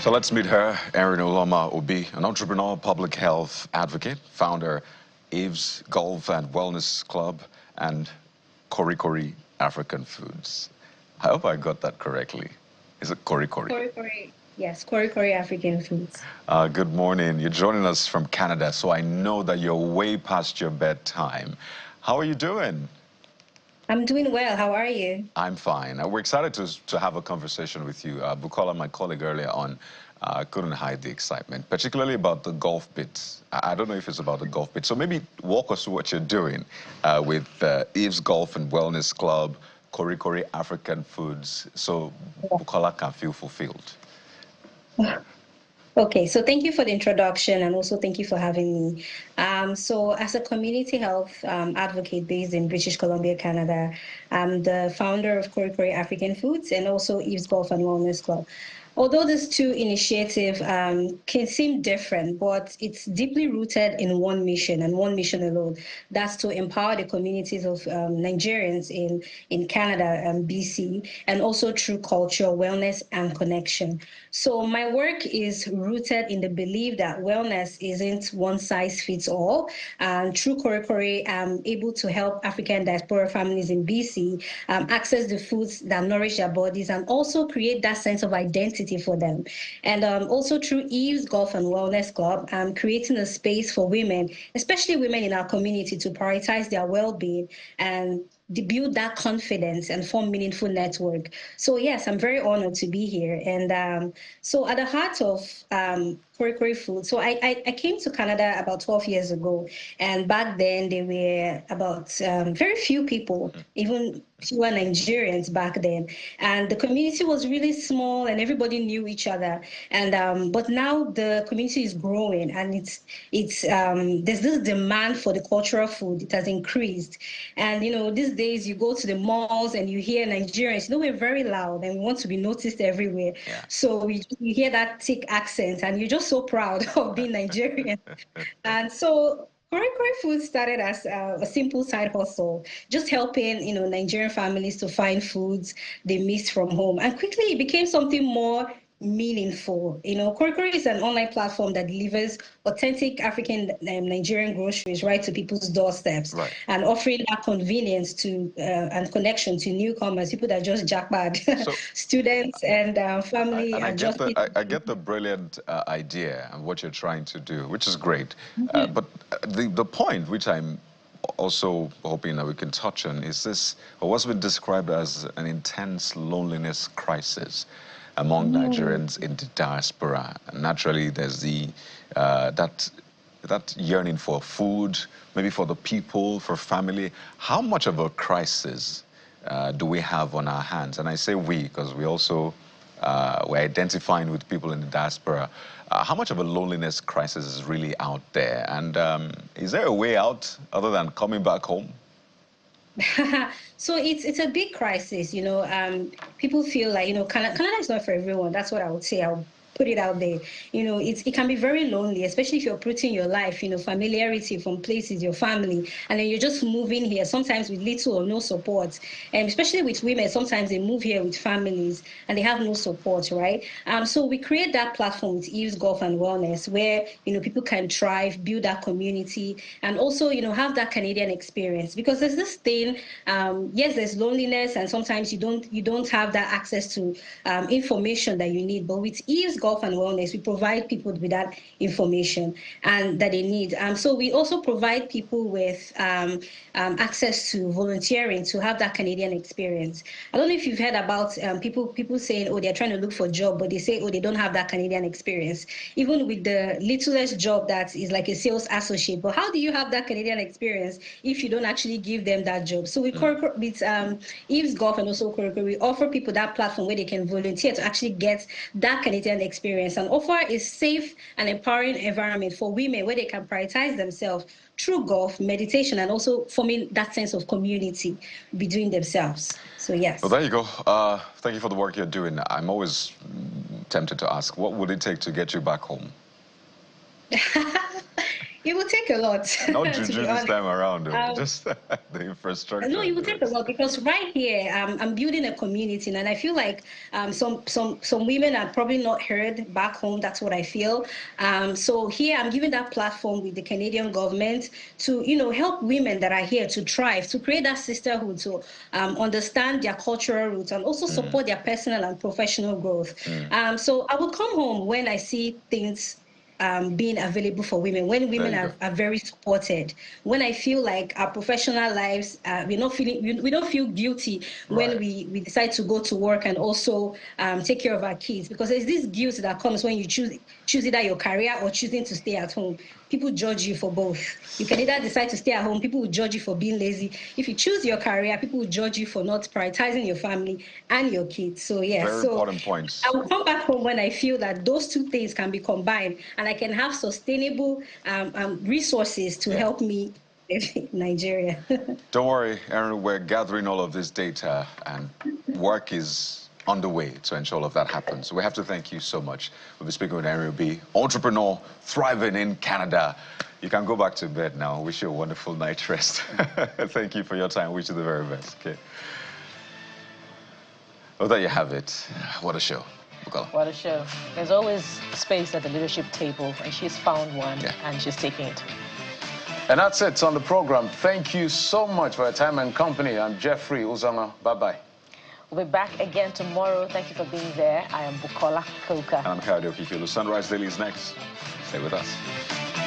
So let's meet her, Erin Obi, an entrepreneur, public health advocate, founder, Eve's Golf and Wellness Club, and Kori-Kori African Foods. I hope I got that correctly. Is it Kori-Kori? Kori-Kori. Yes, Kori-Kori African Foods. Good morning. You're joining us from Canada, so I know that you're way past your bedtime. How are you doing? I'm doing well. How are you? I'm fine. We're excited to have a conversation with you. Bukola, my colleague earlier on, couldn't hide the excitement, particularly about the golf bit. I don't know if it's about the golf bit. So maybe walk us through what you're doing with Eve's Golf and Wellness Club, Kori-Kori African Foods, so Bukola can feel fulfilled. Okay, so thank you for the introduction, and also thank you for having me. So as a community health advocate based in British Columbia, Canada, I'm the founder of Kori-Kori African Foods and also Eve's Golf and Wellness Club. Although these two initiatives can seem different, but it's deeply rooted in one mission and one mission alone. That's to empower the communities of Nigerians in Canada and BC, and also through culture, wellness, and connection. So my work is rooted in the belief that wellness isn't one size fits all. And through Kori-Kori, I'm able to help African diaspora families in BC access the foods that nourish their bodies and also create that sense of identity for them. And also through Eve's Golf and Wellness Club, I'm creating a space for women, especially women in our community, to prioritize their well-being and build that confidence and form meaningful network. So yes, I'm very honored to be here. And so at the heart of Kori-Kori food, so I came to Canada about 12 years ago. And back then there were about very few people, even fewer Nigerians back then. And the community was really small and everybody knew each other. And but now the community is growing, and it's there's this demand for the cultural food. It has increased. And these days you go to the malls and you hear Nigerians, we're very loud and we want to be noticed everywhere. Yeah. So you hear that thick accent and you're just so proud of being Nigerian. And so Kori-Kori Food started as a simple side hustle, just helping Nigerian families to find foods they missed from home, and quickly it became something more meaningful. Kori-Kori is an online platform that delivers authentic African Nigerian groceries right to people's doorsteps, Right. and offering that convenience to and connection to newcomers, people that just jackpot, So, students and family. and just I get the brilliant idea and what you're trying to do, which is great. But the point which I'm also hoping that we can touch on is this, or what's been described as an intense loneliness crisis among Nigerians in the diaspora. And naturally, there's the that yearning for food, maybe for the people, for family. How much of a crisis do we have on our hands? And I say we because we also we're identifying with people in the diaspora. How much of a loneliness crisis is really out there? And is there a way out other than coming back home? So it's a big crisis. People feel like Canada is not for everyone. That's what I would say. I'll put it out there. It can be very lonely, especially if you're putting your life, familiarity from places, your family, and then you're just moving here, sometimes with little or no support. And especially with women, sometimes they move here with families and they have no support, right? So we create that platform with Eve's Golf and Wellness, where people can thrive, build that community, and also have that Canadian experience. Because there's this thing, yes, there's loneliness, and sometimes you don't have that access to information that you need. But with Eve's Golf and Wellness, we provide people with that information and that they need. So we also provide people with access to volunteering to have that Canadian experience. I don't know if you've heard about people saying, oh, they're trying to look for a job, but they say, oh, they don't have that Canadian experience. Even with the littlest job that is like a sales associate, but how do you have that Canadian experience if you don't actually give them that job? So with Eve's Golf and also Kori-Kori, we offer people that platform where they can volunteer to actually get that Canadian experience, and offer a safe and empowering environment for women where they can prioritize themselves through golf, meditation, and also forming that sense of community between themselves. So yes. Well, there you go. Thank you for the work you're doing. I'm always tempted to ask, what would it take to get you back home? It will take a lot, Not to juju be this honest. time around, though. Um, Just the infrastructure No, it and will the take a rest. lot because right here, I'm building a community, and I feel like some women are probably not heard back home. That's what I feel. So here, I'm giving that platform with the Canadian government to, help women that are here to thrive, to create that sisterhood, to understand their cultural roots, and also support their personal and professional growth. So I will come home when I see things being available for women, when There women you go. are very supported, when I feel like our professional lives, we don't feel guilty when Right. we decide to go to work and also take care of our kids, because there's this guilt that comes when you choose either your career or choosing to stay at home. People judge you for both. You can either decide to stay at home, people will judge you for being lazy. If you choose your career, people will judge you for not prioritizing your family and your kids. So yeah, Very so important I points. will come back home when I feel that those two things can be combined, and I can have sustainable resources to Yeah. help me live in Nigeria. Don't worry, Erin, we're gathering all of this data and work is underway to ensure all of that happens. We have to thank you so much. We'll be speaking with Erin B, entrepreneur thriving in Canada. You can go back to bed now. Wish you a wonderful night rest. Thank you for your time. Wish you the very best. Okay. Well, there you have it. What a show. Bukola. What a show. There's always space at the leadership table, and she's found one, Yeah. and she's taking it. And that's it on the program. Thank you so much for your time and company. I'm Jeffrey Uzanga. Bye-bye. We'll be back again tomorrow. Thank you for being there. I am Bukola Koka. And I'm Kari Okikulu. Sunrise Daily is next. Stay with us.